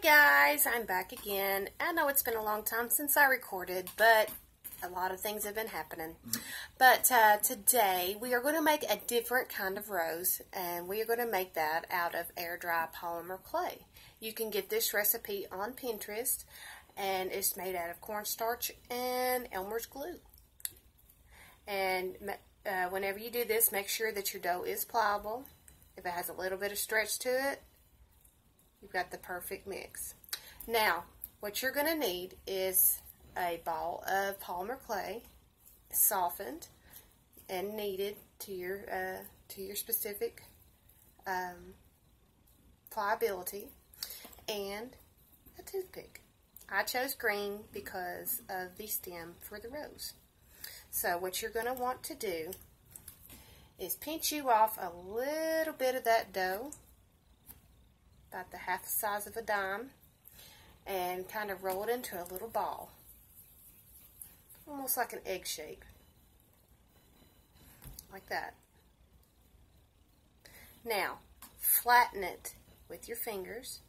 Guys, I'm back again. I know it's been a long time since I recorded, but a lot of things have been happening. But today we are going to make a different kind of rose, and we are going to make that out of air dry polymer clay. You can get this recipe on Pinterest, and it's made out of cornstarch and Elmer's glue. And whenever you do this, make sure that your dough is pliable. If it has a little bit of stretch to it, you've got the perfect mix. Now, what you're going to need is a ball of polymer clay, softened and kneaded to your specific pliability, and a toothpick. I chose green because of the stem for the rose. So what you're going to want to do is pinch you off a little bit of that dough, about the half the size of a dime, and kind of roll it into a little ball, almost like an egg shape, like that. Now, flatten it with your fingers,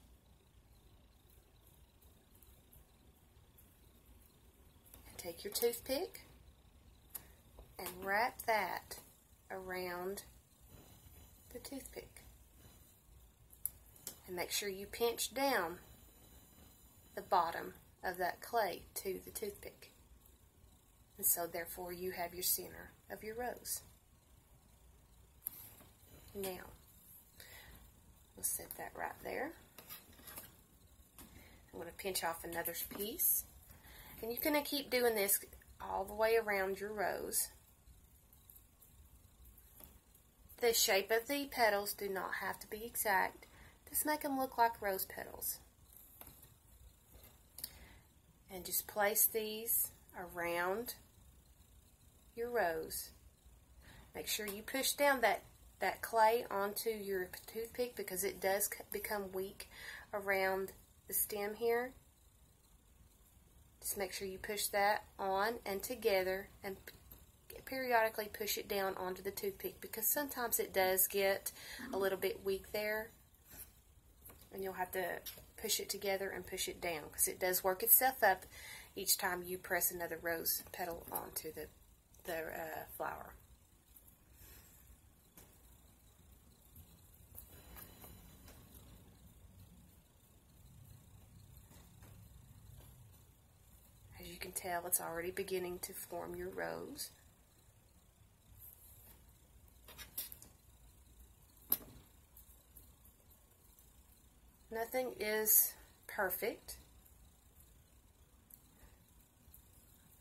and take your toothpick and wrap that around the toothpick. And make sure you pinch down the bottom of that clay to the toothpick. And so therefore you have your center of your rose. Now, we'll set that right there. I'm going to pinch off another piece. And you're going to keep doing this all the way around your rose. The shape of the petals do not have to be exact. Just make them look like rose petals. And just place these around your rose. Make sure you push down that clay onto your toothpick, because it does become weak around the stem here. Just make sure you push that on and together, and periodically push it down onto the toothpick, because sometimes it does get a little bit weak there, and you'll have to push it together and push it down, because it does work itself up each time you press another rose petal onto the flower. As you can tell, it's already beginning to form your rose. Nothing is perfect.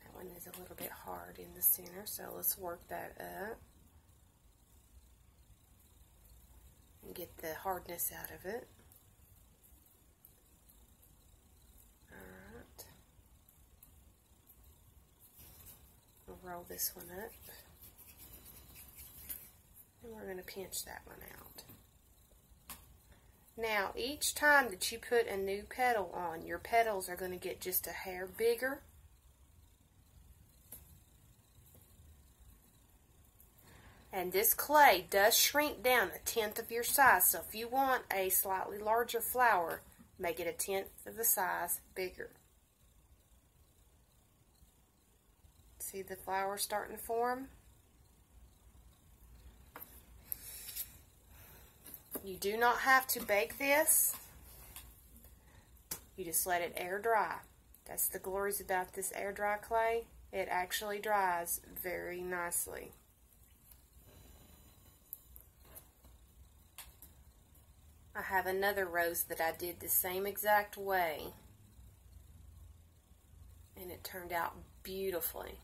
That one is a little bit hard in the center, so let's work that up and get the hardness out of it. Alright. We'll roll this one up, and we're going to pinch that one out. Now, each time that you put a new petal on, your petals are going to get just a hair bigger. And this clay does shrink down 1/10 of your size. So if you want a slightly larger flower, make it 1/10 of the size bigger. See the flower starting to form? You do not have to bake this. You just let it air dry. That's the glories about this air dry clay. It actually dries very nicely. I have another rose that I did the same exact way, and it turned out beautifully.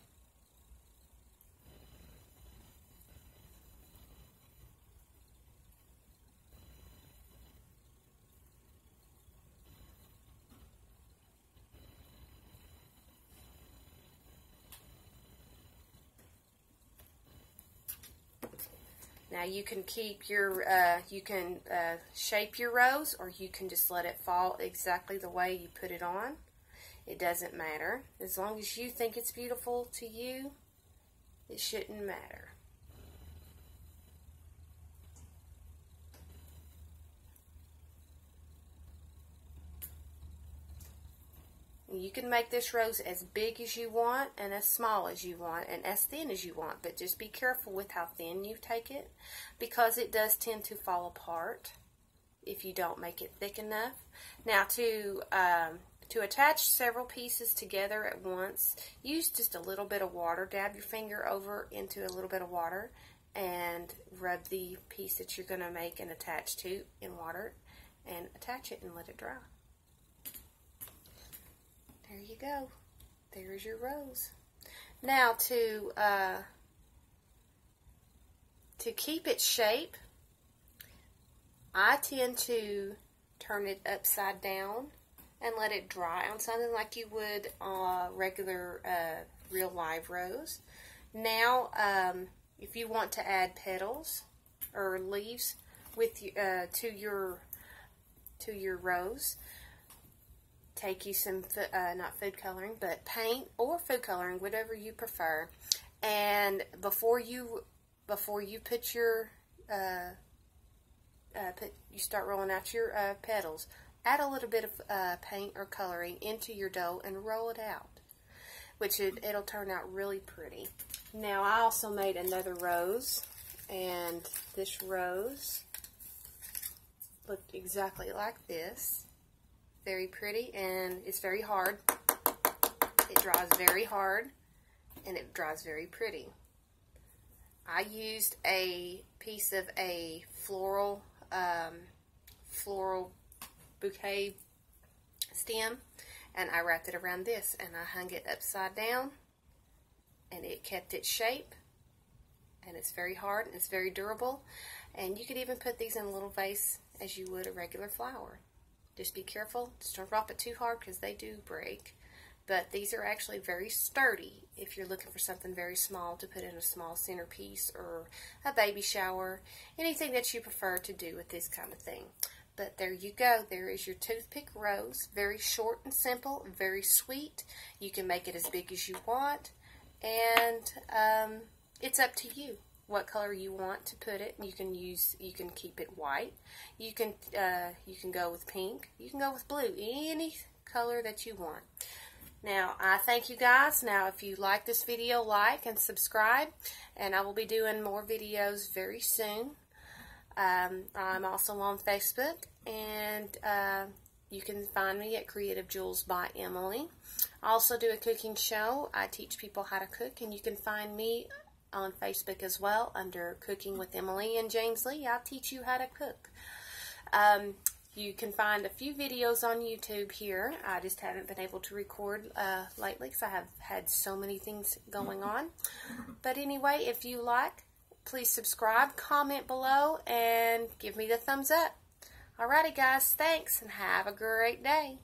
Now you can keep your, shape your rose, or you can just let it fall exactly the way you put it on. It doesn't matter. As long as you think it's beautiful to you, it shouldn't matter. You can make this rose as big as you want and as small as you want and as thin as you want, but just be careful with how thin you take it because it does tend to fall apart if you don't make it thick enough. Now to attach several pieces together at once, use just a little bit of water. Dab your finger over into a little bit of water and rub the piece that you're going to make and attach to in water and attach it and let it dry. There you go. There's your rose. Now to keep its shape, I tend to turn it upside down and let it dry on something like you would regular real live rose. Now, if you want to add petals or leaves with to your rose, take you some not food coloring, but paint or food coloring, whatever you prefer. And before you put your you start rolling out your petals, add a little bit of paint or coloring into your dough and roll it out, which it'll turn out really pretty. Now I also made another rose, and this rose looked exactly like this. Very pretty, and it's very hard. It dries very hard, and it dries very pretty. I used a piece of a floral bouquet stem, and I wrapped it around this, and I hung it upside down, and it kept its shape, and it's very hard, and it's very durable, and you could even put these in a little vase as you would a regular flower. Just be careful, just don't drop it too hard because they do break. But these are actually very sturdy if you're looking for something very small to put in a small centerpiece or a baby shower, anything that you prefer to do with this kind of thing. But there you go. There is your toothpick rose. Very short and simple, very sweet. You can make it as big as you want, and it's up to you what color you want to put it. You can keep it white. You can go with pink. You can go with blue. Any color that you want. Now, I thank you guys. Now, if you like this video, like and subscribe, and I will be doing more videos very soon. I'm also on Facebook, and you can find me at Creative Jewels by Emily. I also do a cooking show. I teach people how to cook, and you can find me on Facebook as well under Cooking with Emily and James Lee. I'll teach you how to cook. You can find a few videos on YouTube here. I just haven't been able to record lately because I have had so many things going on. But anyway, if you like, please subscribe, comment below, and give me the thumbs up. Alrighty guys, thanks, and have a great day.